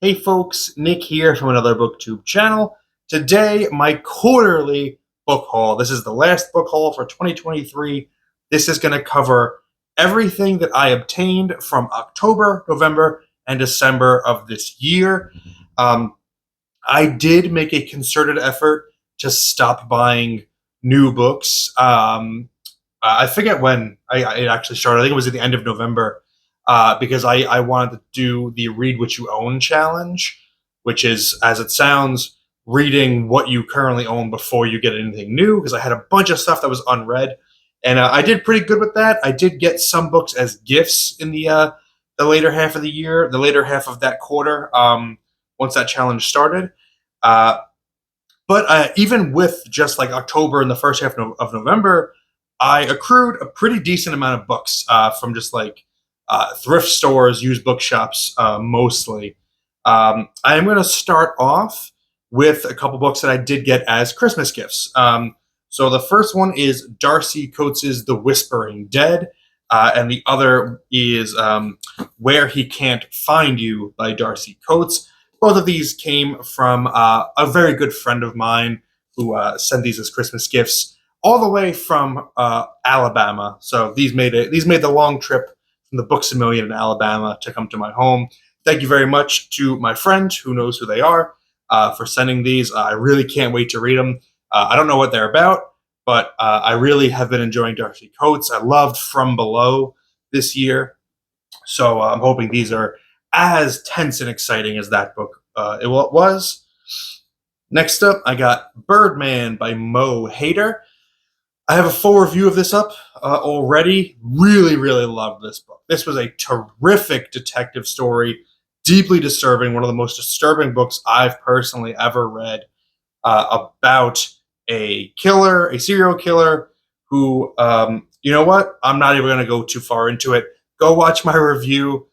Hey folks, Nick here from another BookTube channel. Today, my quarterly book haul. This is the last book haul for 2023. This is going to cover everything that I obtained from October, November, and December of this year. Um, I did make a concerted effort to stop buying new books. I forget when it actually started. I think it was at the end of November because I wanted to do the Read What You Own challenge, which is, as it sounds, reading what you currently own before you get anything new, because I had a bunch of stuff that was unread. And I did pretty good with that. I did get some books as gifts in the later half of the year, the later half of that quarter, once that challenge started. Uh, but even with just like October and the first half of November, I accrued a pretty decent amount of books from just like thrift stores, used bookshops mostly. I am going to start off with a couple books that I did get as Christmas gifts. So the first one is Darcy Coates's The Whispering Dead, and the other is Where He Can't Find You by Darcy Coates. Both of these came from a very good friend of mine who sent these as Christmas gifts, all the way from Alabama. So these made the long trip from the Books a Million in Alabama to come to my home. Thank you very much to my friend who knows who they are for sending these. I really can't wait to read them. I don't know what they're about, but I really have been enjoying Darcy Coates. I loved From Below this year, so I'm hoping these are as tense and exciting as that book it was. Next up, I got Birdman by Mo Hader. I have a full review of this up already. Really, really loved this book. This was a terrific detective story, deeply disturbing, one of the most disturbing books I've personally ever read, about a killer, a serial killer who, you know what? I'm not even going to go too far into it. Go watch my review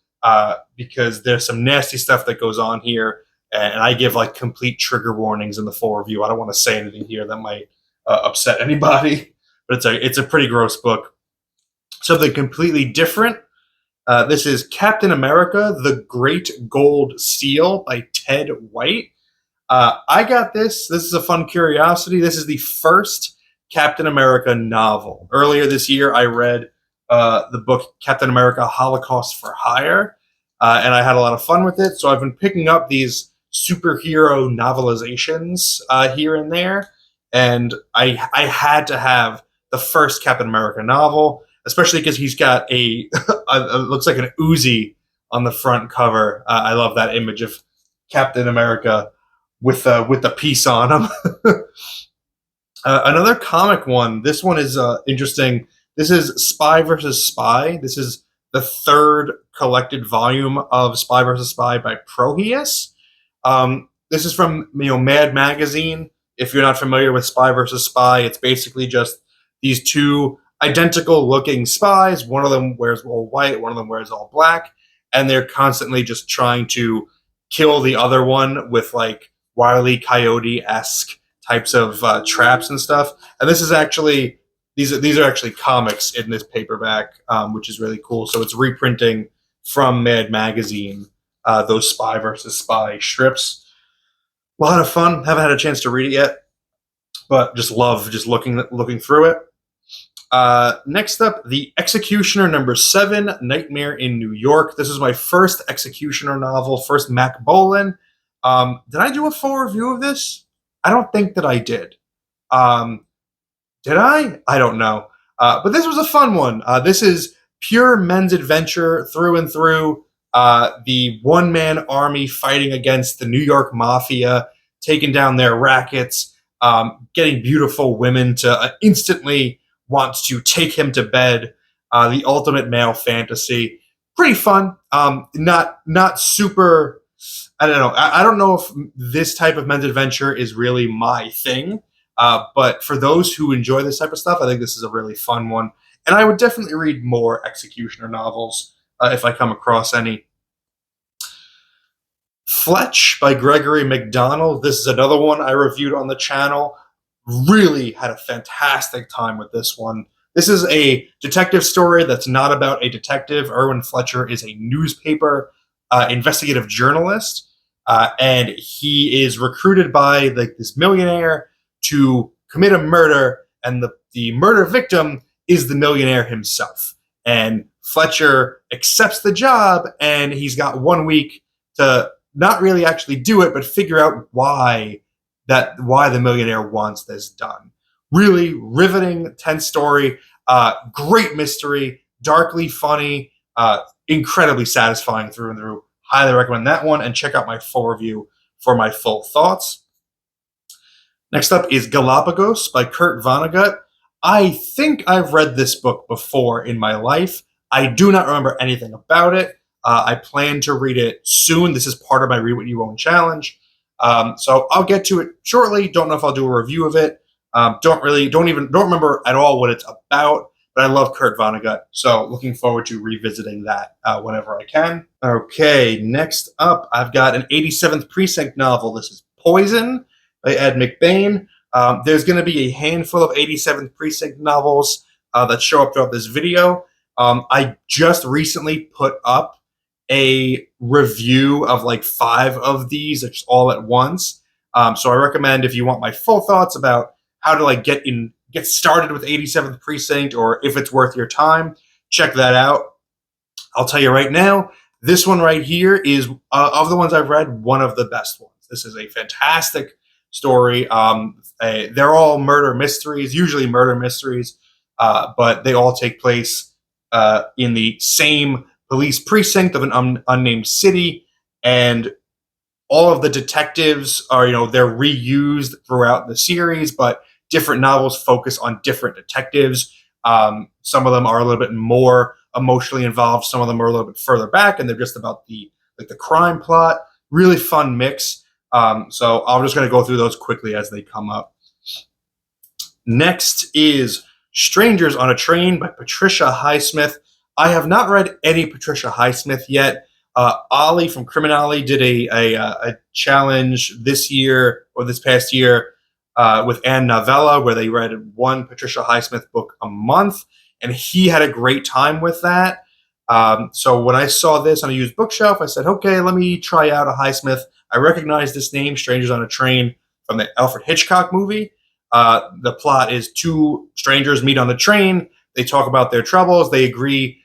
because there's some nasty stuff that goes on here, and I give like complete trigger warnings in the full review. I don't want to say anything here that might upset anybody, but it's a pretty gross book. Something completely different. This is Captain America: The Great Gold Seal by Ted White. I got this. This is a fun curiosity. This is the first Captain America novel. Earlier this year, I read the book Captain America: Holocaust for Hire, and I had a lot of fun with it. So I've been picking up these superhero novelizations here and there, and I had to have the first Captain America novel, especially because he's got a looks like an Uzi on the front cover. I love that image of Captain America with the piece on him. Another comic one. This one is interesting. This is Spy versus Spy. This is the third collected volume of Spy versus Spy by Proheus. This is from Mad Magazine. If you're not familiar with Spy versus Spy, it's basically just these two identical looking spies. One of them wears all white, one of them wears all black, and they're constantly just trying to kill the other one with like Wile E. Coyote-esque types of traps and stuff. And this is actually these are actually comics in this paperback, which is really cool. So it's reprinting from Mad Magazine those Spy versus Spy strips. A lot of fun. Haven't had a chance to read it yet, but just love just looking through it. Next up, The Executioner #7, Nightmare in New York. This is my first Executioner novel, first Mac Bolan. Did I do a full review of this? I don't think that I did. Did I? I don't know. But this was a fun one. This is pure men's adventure through and through. The one-man army fighting against the New York Mafia, taking down their rackets, getting beautiful women to instantly want to take him to bed. The ultimate male fantasy. Pretty fun. Not super. I don't know. I don't know if this type of men's adventure is really my thing. But for those who enjoy this type of stuff, I think this is a really fun one. And I would definitely read more Executioner novels if I come across any. Fletch by Gregory McDonald. This is another one I reviewed on the channel. Really had a fantastic time with this one. This is a detective story that's not about a detective. Irwin Fletcher is a newspaper investigative journalist. and he is recruited by this millionaire to commit a murder, and the murder victim is the millionaire himself. And Fletcher accepts the job, and he's got 1 week to not really actually do it, but figure out why the millionaire wants this done. Really riveting, tense story, great mystery, darkly funny, incredibly satisfying through and through. Highly recommend that one, and check out my full review for my full thoughts. Next up is Galapagos by Kurt Vonnegut. I think I've read this book before in my life. I do not remember anything about it. I plan to read it soon. This is part of my Read What You Own challenge. So I'll get to it shortly. Don't know if I'll do a review of it. Don't remember at all what it's about, but I love Kurt Vonnegut. So looking forward to revisiting that whenever I can. Okay, next up, I've got an 87th Precinct novel. This is Poison by Ed McBain. There's going to be a handful of 87th Precinct novels that show up throughout this video. I just recently put up a review of like 5 of these, just all at once. So I recommend, if you want my full thoughts about how to like get started with 87th Precinct, or if it's worth your time, check that out. I'll tell you right now, this one right here is, of the ones I've read, one of the best ones. This is a fantastic story. They're all murder mysteries, usually murder mysteries, but they all take place in the same police precinct of an unnamed city, and all of the detectives are, they're reused throughout the series, but different novels focus on different detectives. Some of them are a little bit more emotionally involved. Some of them are a little bit further back, and they're just about the crime plot. Really fun mix. So I'm just going to go through those quickly as they come up. Next is Strangers on a Train by Patricia Highsmith. I have not read any Patricia Highsmith yet. Ollie from Criminale did a challenge this past year with Ann Novella, where they read one Patricia Highsmith book a month, and he had a great time with that. So when I saw this on a used bookshelf, I said, okay, let me try out a Highsmith. I recognize this name, Strangers on a Train, from the Alfred Hitchcock movie. The plot is 2 strangers meet on the train. They talk about their troubles. They agree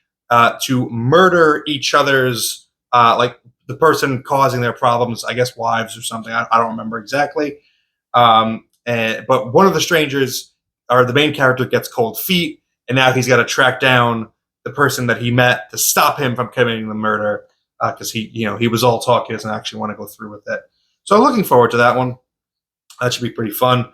to murder each other's, like the person causing their problems, I guess wives or something. I don't remember exactly. But one of the strangers, or the main character, gets cold feet, and now he's got to track down the person that he met to stop him from committing the murder, because he was all talk. He doesn't actually want to go through with it. So I'm looking forward to that one. That should be pretty fun.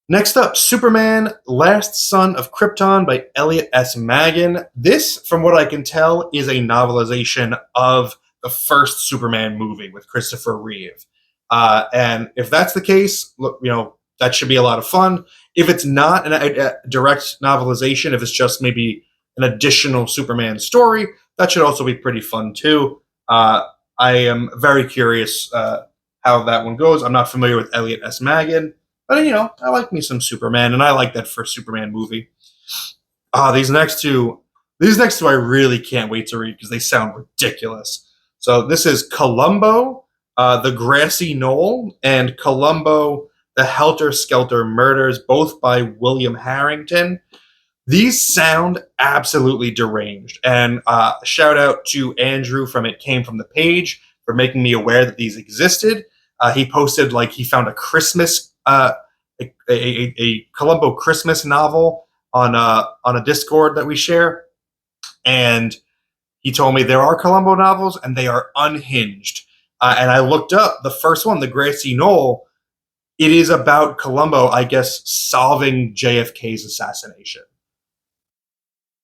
Next up, Superman, Last Son of Krypton by Elliot S. Maggin. This, from what I can tell, is a novelization of the first Superman movie with Christopher Reeve. And if that's the case, look, that should be a lot of fun. If it's not a direct novelization, if it's just maybe an additional Superman story, that should also be pretty fun too. I am very curious how that one goes. I'm not familiar with Elliot S. Maggin. But, I like me some Superman, and I like that first Superman movie. These next two I really can't wait to read because they sound ridiculous. So this is Columbo, The Grassy Knoll, and Columbo, The Helter Skelter Murders, both by William Harrington. These sound absolutely deranged. And shout out to Andrew from It Came From the Page for making me aware that these existed. He posted, he found a Christmas a Columbo Christmas novel on a Discord that we share, and he told me there are Columbo novels and they are unhinged. And I looked up the first one, The Grassy Knoll. It is about Columbo, I guess, solving JFK's assassination.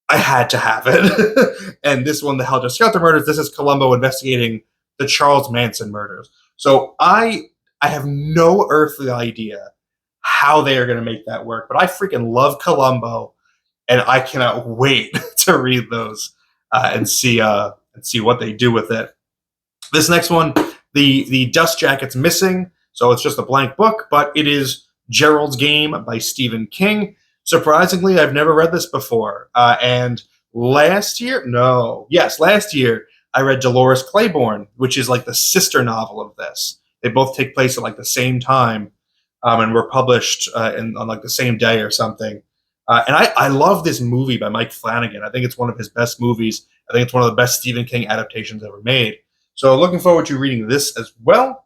I had to have it. And this one, The Helter Skelter Murders, this is Columbo investigating the Charles Manson murders. So I have no earthly idea how they are going to make that work, but I freaking love Columbo, and I cannot wait to read those and see what they do with it. This next one, the dust jacket's missing, so it's just a blank book, but it is Gerald's Game by Stephen King. Surprisingly, I've never read this before, and last year, I read Dolores Claiborne, which is like the sister novel of this. They both take place at like the same time, and were published on like the same day or something. And I love this movie by Mike Flanagan. I think it's one of his best movies. I think it's one of the best Stephen King adaptations ever made. So looking forward to reading this as well,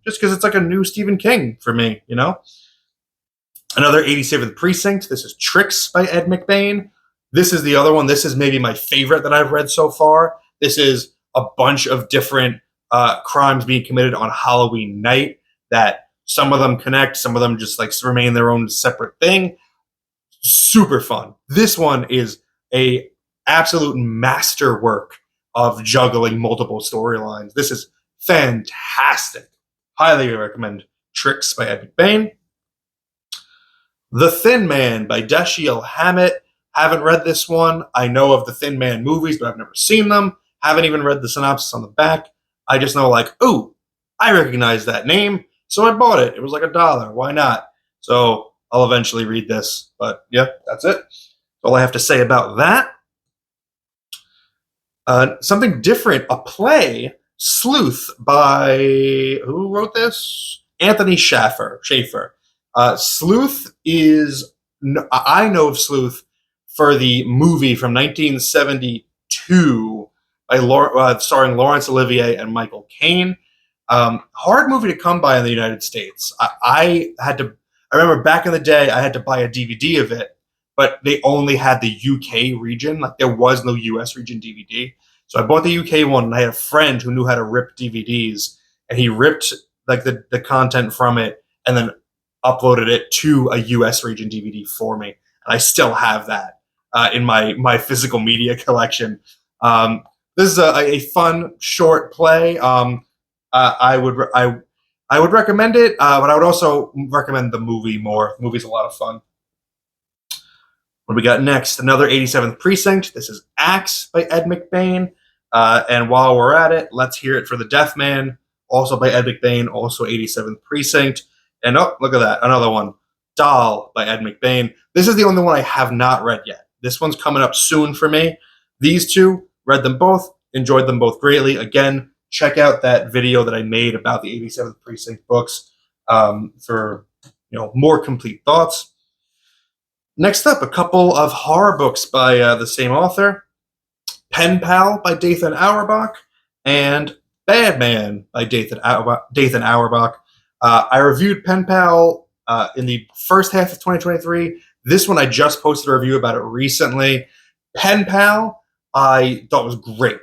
just because it's like a new Stephen King for me, you know? Another 87th Precinct. This is Tricks by Ed McBain. This is the other one. This is maybe my favorite that I've read so far. This is a bunch of different crimes being committed on Halloween night that some of them connect, some of them just like remain their own separate thing. Super fun. This one is a absolute masterwork of juggling multiple storylines. This is fantastic. Highly recommend Tricks by Ed McBain. The Thin Man by Dashiell Hammett. Haven't read this one. I know of the Thin Man movies, but I've never seen them. Haven't even read the synopsis on the back. I just know, like, ooh, I recognize that name, so I bought it. It was like $1. Why not? So I'll eventually read this. But yeah, that's it. That's all I have to say about that. Something different, a play, Sleuth by, who wrote this? Anthony Shaffer. Sleuth is, I know of Sleuth for the movie from 1972 by starring Laurence Olivier and Michael Caine. Hard movie to come by in the United States. I remember back in the day, I had to buy a DVD of it, but they only had the UK region. Like there was no US region DVD. So I bought the UK one, and I had a friend who knew how to rip DVDs, and he ripped like the content from it and then uploaded it to a US region DVD for me. And I still have that in my physical media collection. This is a fun short play. I would recommend it, but I would also recommend the movie more. The movie's a lot of fun. What do we got next? Another 87th Precinct. This is Axe by Ed McBain. And while we're at it, let's hear it for The Death Man, also by Ed McBain, also 87th Precinct. And oh, look at that, another one. Doll by Ed McBain. This is the only one I have not read yet. This one's coming up soon for me. These two, read them both, enjoyed them both greatly. Again, check out that video that I made about the 87th Precinct books for more complete thoughts. Next up, a couple of horror books by the same author. Pen Pal by Dathan Auerbach and Bad Man by Dathan Auerbach. I reviewed Pen Pal in the first half of 2023. This one I just posted a review about it recently. Pen Pal I thought was great.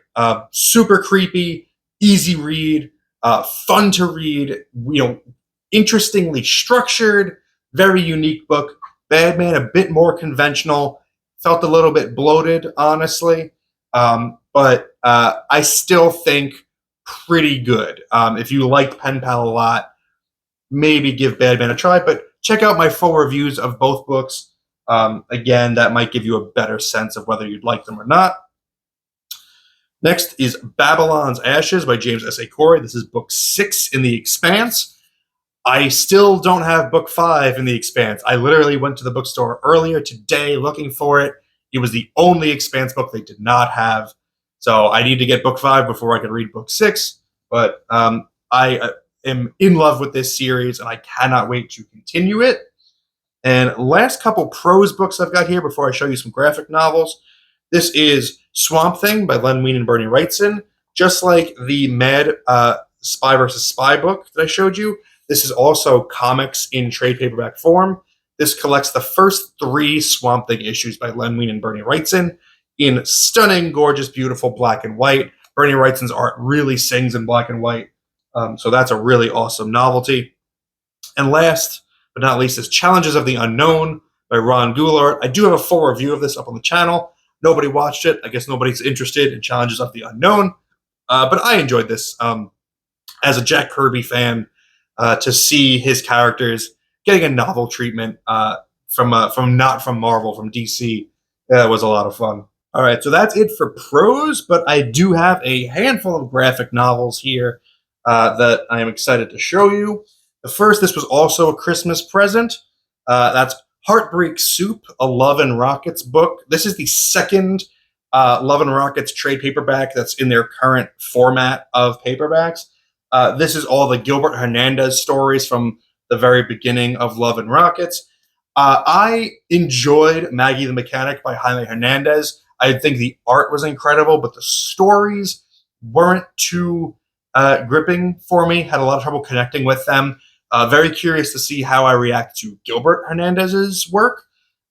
Super creepy, easy read, fun to read, interestingly structured, very unique book. Bad Man, a bit more conventional, felt a little bit bloated, honestly. But I still think pretty good. If you liked Pen Pal a lot, maybe give Bad Man a try, but check out my full reviews of both books. Again, that might give you a better sense of whether you'd like them or not. Next is Babylon's Ashes by James S.A. Corey. This is book 6 in The Expanse. I still don't have book 5 in The Expanse. I literally went to the bookstore earlier today looking for it. It was the only Expanse book they did not have. So I need to get book 5 before I can read book 6. But I am in love with this series, and I cannot wait to continue it. And last couple prose books I've got here before I show you some graphic novels. This is Swamp Thing by Len Wein and Bernie Wrightson. Just like the Mad Spy vs. Spy book that I showed you, this is also comics in trade paperback form. This collects the first 3 Swamp Thing issues by Len Wein and Bernie Wrightson in stunning, gorgeous, beautiful black and white. Bernie Wrightson's art really sings in black and white, so that's a really awesome novelty. And last but not least is Challenges of the Unknown by Ron Goulart. I do have a full review of this up on the channel. Nobody watched it. I guess nobody's interested in Challenges of the Unknown, but I enjoyed this as a Jack Kirby fan. To see his characters getting a novel treatment from not from Marvel, from DC, was a lot of fun. All right, so that's it for prose, but I do have a handful of graphic novels here that I am excited to show you. The first, this was also a Christmas present. That's Heartbreak Soup, a Love and Rockets book. This is the second Love and Rockets trade paperback that's in their current format of paperbacks. This is all the Gilbert Hernandez stories from the very beginning of Love and Rockets. I enjoyed Maggie the Mechanic by Jaime Hernandez. I think the art was incredible, but the stories weren't too gripping for me. Had a lot of trouble connecting with them. Very curious to see how I react to Gilbert Hernandez's work.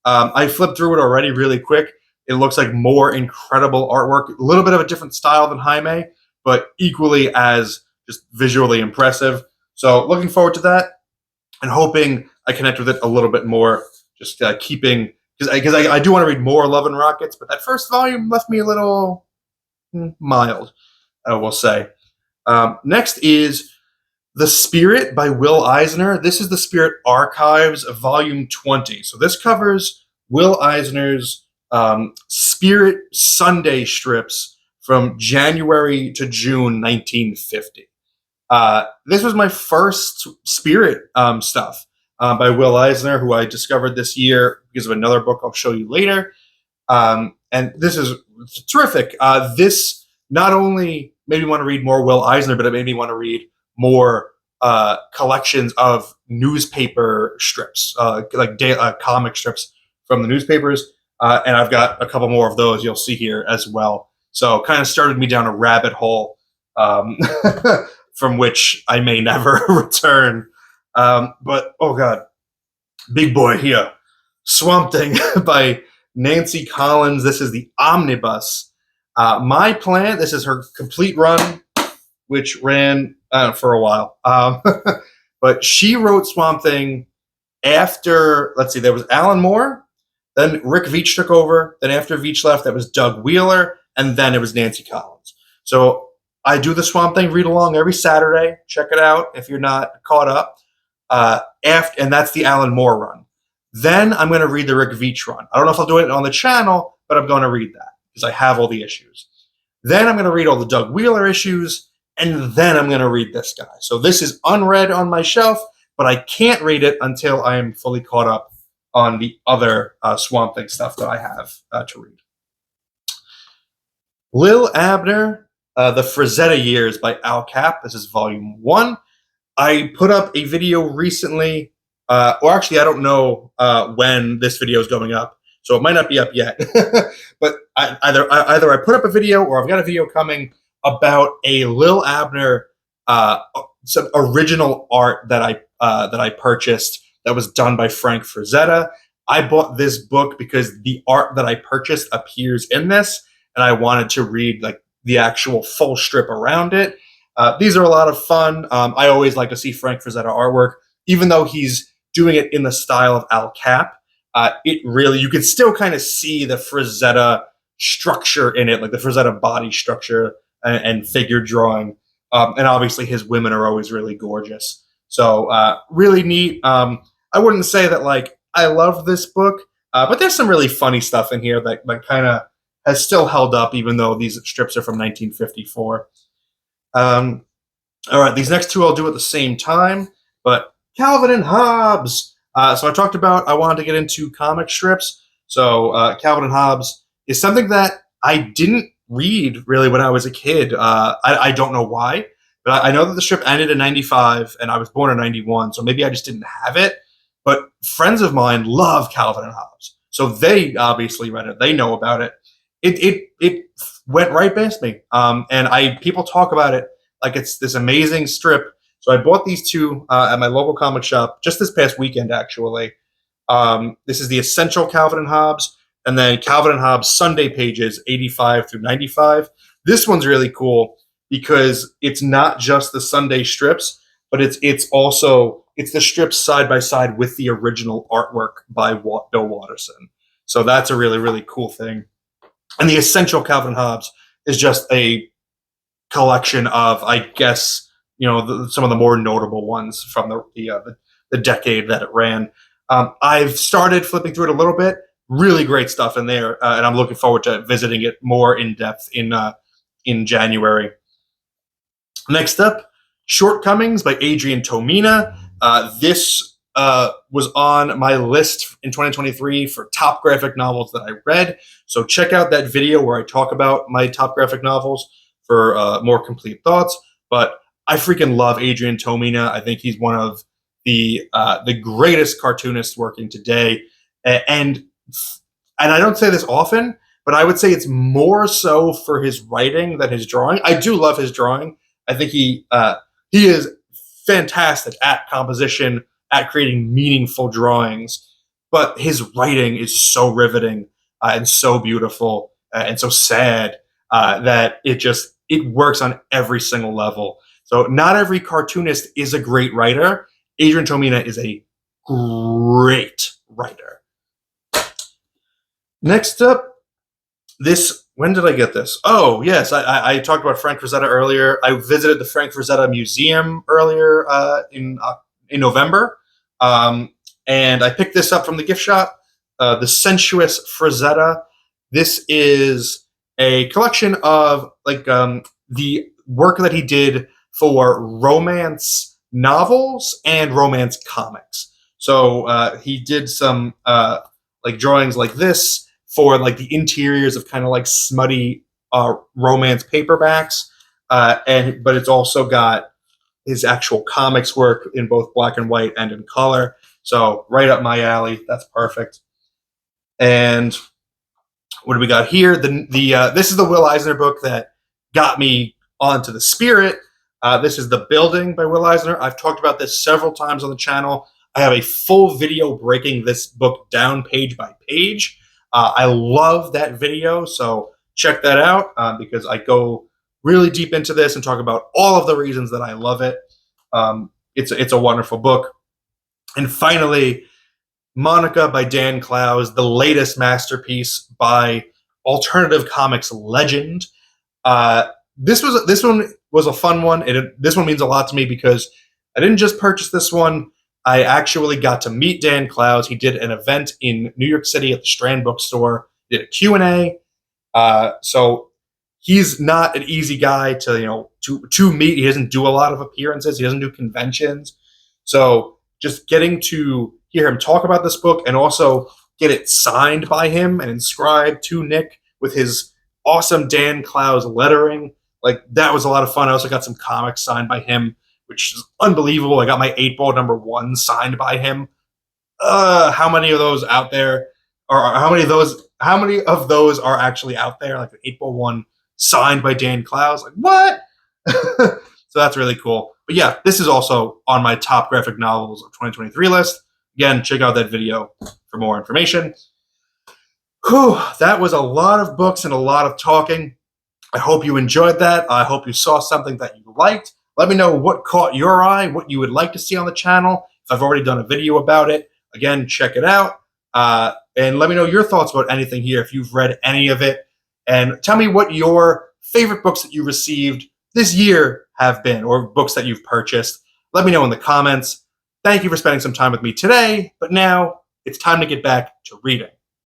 I flipped through it already really quick. It looks like more incredible artwork, a little bit of a different style than Jaime, but equally as just visually impressive. So looking forward to that and hoping I connect with it a little bit more. Just keeping, because I do want to read more Love and Rockets, but that first volume left me a little mild, I will say. Next is The Spirit by Will Eisner. This is The Spirit Archives, Volume 20. So this covers Will Eisner's Spirit Sunday strips from January to June 1950. This was my first Spirit stuff by Will Eisner, who I discovered this year because of another book I'll show you later. And this is terrific. This not only made me want to read more Will Eisner, but it made me want to read more collections of newspaper strips, like comic strips from the newspapers. And I've got a couple more of those you'll see here as well. So kind of started me down a rabbit hole from which I may never return. But, oh God, big boy here. Swamp Thing by Nancy Collins. This is the omnibus. My plan, this is her complete run, which ran for a while. But she wrote Swamp Thing after, let's see, there was Alan Moore, then Rick Veitch took over, then after Veitch left, that was Doug Wheeler, and then it was Nancy Collins. So I do the Swamp Thing read along every Saturday. Check it out if you're not caught up. And that's the Alan Moore run. Then I'm going to read the Rick Veitch run. I don't know if I'll do it on the channel, but I'm going to read that because I have all the issues. Then I'm going to read all the Doug Wheeler issues, and then I'm going to read this guy. So this is unread on my shelf, but I can't read it until I am fully caught up on the other Swamp Thing stuff that I have to read. Lil Abner, The Frazetta Years by Al Capp. This is volume 1. I put up a video recently, or actually I don't know when this video is going up, so it might not be up yet. But either I put up a video or I've got a video coming about a Lil Abner some original art that I purchased that was done by Frank Frazetta. I bought this book because the art that I purchased appears in this, and I wanted to read like the actual full strip around it. These are a lot of fun. I always like to see Frank Frazetta artwork, even though he's doing it in the style of Al Capp. It really, you can still kind of see the Frazetta structure in it, like the Frazetta body structure and figure drawing. And obviously his women are always really gorgeous. So really neat. I wouldn't say that like I love this book, but there's some really funny stuff in here that kind of has still held up, even though these strips are from 1954. All right, these next two I'll do at the same time, but Calvin and Hobbes. So I talked about I wanted to get into comic strips. So Calvin and Hobbes is something that I didn't read really when I was a kid. I don't know why, but I know that the strip ended in 95 and I was born in 91, so maybe I just didn't have it. But friends of mine love Calvin and Hobbes, so they obviously read it. They know about it. It went right past me, and people talk about it like it's this amazing strip. So I bought these two at my local comic shop just this past weekend, actually. This is the Essential Calvin and Hobbes, and then Calvin and Hobbes Sunday pages 85 through 95. This one's really cool because it's not just the Sunday strips, but it's also the strips side by side with the original artwork by Bill Watterson. So that's a really, really cool thing. And the Essential Calvin and Hobbes is just a collection of, I guess, some of the more notable ones from the decade that it ran. I've started flipping through it a little bit. Really great stuff in there, and I'm looking forward to visiting it more in depth in January. Next up, Shortcomings by Adrian Tomina. This was on my list in 2023 for top graphic novels that I read. So check out that video where I talk about my top graphic novels for more complete thoughts. But I freaking love Adrian Tomina. I think he's one of the greatest cartoonists working today. And I don't say this often, but I would say it's more so for his writing than his drawing. I do love his drawing. I think he is fantastic at composition, at creating meaningful drawings. But his writing is so riveting and so beautiful and so sad that it works on every single level. So not every cartoonist is a great writer. Adrian Tomina is a great writer. Next up, when did I get this? Oh, yes, I talked about Frank Frazetta earlier. I visited the Frank Frazetta Museum earlier in November, and I picked this up from the gift shop, the Sensuous Frazetta. This is a collection of the work that he did for romance novels and romance comics. So he did some drawings like this for the interiors of kind of smutty romance paperbacks, but it's also got his actual comics work in both black and white and in color. So right up my alley. That's perfect. And what do we got here? This is the Will Eisner book that got me onto the Spirit. This is The Building by Will Eisner. I've talked about this several times on the channel. I have a full video breaking this book down page by page. I love that video, so check that out because I go really deep into this and talk about all of the reasons that I love it. It's a wonderful book. And finally, Monica by Dan Clowes, the latest masterpiece by alternative comics legend. This one was a fun one. This one means a lot to me because I didn't just purchase this one. I actually got to meet Dan Clowes. He did an event in New York City at the Strand Bookstore. Did a Q&A. So he's not an easy guy to meet. He doesn't do a lot of appearances. He doesn't do conventions. So just getting to hear him talk about this book and also get it signed by him and inscribed to Nick with his awesome Dan Clowes lettering, that was a lot of fun. I also got some comics signed by him, which is unbelievable. I got my 8-Ball #1 signed by him. How many of those out there how many of those are actually out there? The 8-Ball 1 signed by Dan Clowes. What? So that's really cool. But yeah, this is also on my top graphic novels of 2023 list. Again, check out that video for more information. Whew, that was a lot of books and a lot of talking. I hope you enjoyed that. I hope you saw something that you liked. Let me know what caught your eye, what you would like to see on the channel. If I've already done a video about it, again, check it out. And let me know your thoughts about anything here, if you've read any of it. And tell me what your favorite books that you received this year have been, or books that you've purchased. Let me know in the comments. Thank you for spending some time with me today, but now it's time to get back to reading.